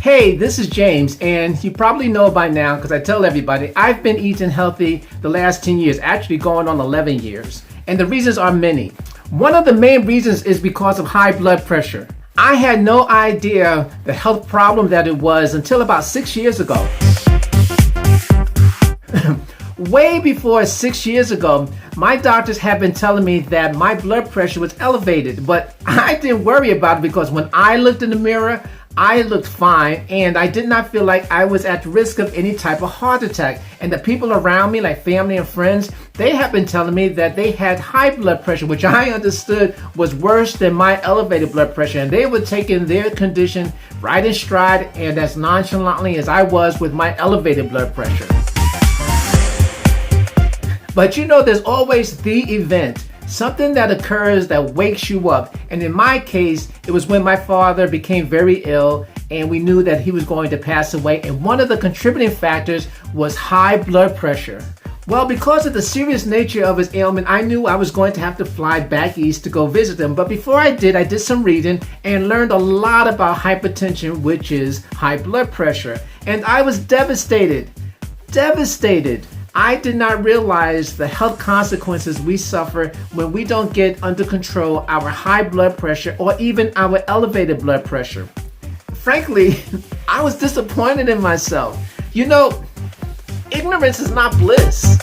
Hey, this is James, and you probably know by now because I tell everybody I've been eating healthy the last 10 years, actually going on 11 years. And the reasons are many. One of the main reasons is because of high blood pressure. I had no idea the health problem that it was until about 6 years ago. Way before 6 years ago, my doctors had been telling me that my blood pressure was elevated, but I didn't worry about it because when I looked in the mirror, I looked fine and I did not feel like I was at risk of any type of heart attack. And the people around me, like family and friends, they have been telling me that they had high blood pressure, which I understood was worse than my elevated blood pressure. And they were taking their condition right in stride and as nonchalantly as I was with my elevated blood pressure. But you know, there's always the event. Something that occurs that wakes you up. And in my case, it was when my father became very ill and we knew that he was going to pass away. And one of the contributing factors was high blood pressure. Well, because of the serious nature of his ailment, I knew I was going to have to fly back east to go visit him. But before I did some reading and learned a lot about hypertension, which is high blood pressure. And I was devastated. I did not realize the health consequences we suffer when we don't get under control our high blood pressure or even our elevated blood pressure. Frankly, I was disappointed in myself. You know, ignorance is not bliss.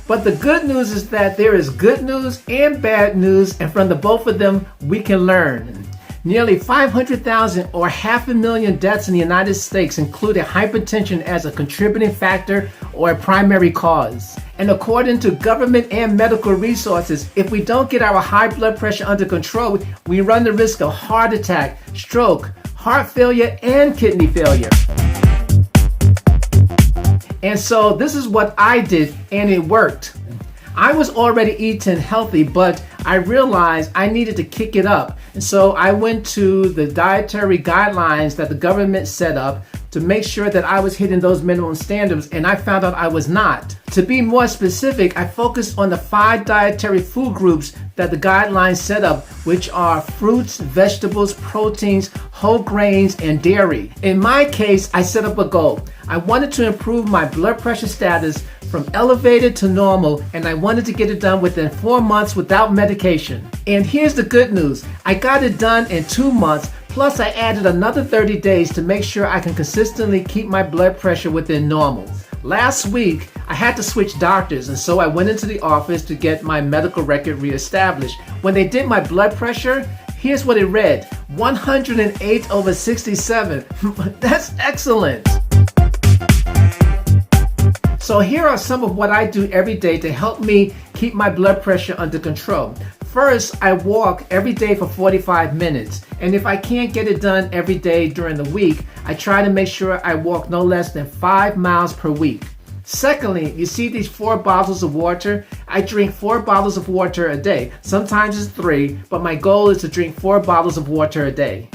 But the good news is that there is good news and bad news, and from the both of them, we can learn. Nearly 500,000 or 500,000 deaths in the United States included hypertension as a contributing factor or a primary cause. And according to government and medical resources, if we don't get our high blood pressure under control, we run the risk of heart attack, stroke, heart failure, and kidney failure. And so this is what I did, and it worked. I was already eating healthy, but I realized I needed to kick it up. And so I went to the dietary guidelines that the government set up to make sure that I was hitting those minimum standards, and I found out I was not. To be more specific, I focused on the 5 dietary food groups that the guidelines set up, which are fruits, vegetables, proteins, whole grains, and dairy. In my case, I set up a goal. I wanted to improve my blood pressure status from elevated to normal, and I wanted to get it done within 4 months without medication. And here's the good news. I got it done in 2 months, plus I added another 30 days to make sure I can consistently keep my blood pressure within normal. Last week, I had to switch doctors, and so I went into the office to get my medical record reestablished. When they did my blood pressure, here's what it read: 108/67. That's excellent. So here are some of what I do every day to help me keep my blood pressure under control. First, I walk every day for 45 minutes. And if I can't get it done every day during the week, I try to make sure I walk no less than 5 miles per week. Secondly, you see these 4 bottles of water? I drink 4 bottles of water a day. Sometimes it's 3, but my goal is to drink 4 bottles of water a day.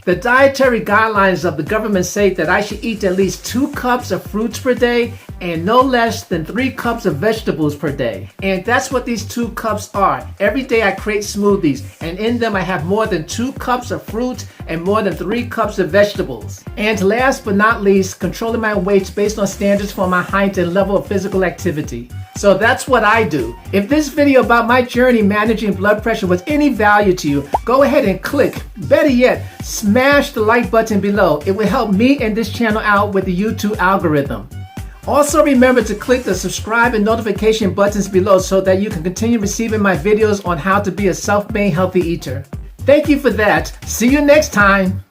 The dietary guidelines of the government say that I should eat at least 2 cups of fruits per day and no less than 3 cups of vegetables per day. And that's what these 2 cups are. Every day I create smoothies, and in them I have more than 2 cups of fruit and more than 3 cups of vegetables. And last but not least, controlling my weight based on standards for my height and level of physical activity. So that's what I do. If this video about my journey managing blood pressure was any value to you, go ahead and click. Better yet, smash the like button below. It will help me and this channel out with the YouTube algorithm. Also remember to click the subscribe and notification buttons below so that you can continue receiving my videos on how to be a self-made healthy eater. Thank you for that. See you next time.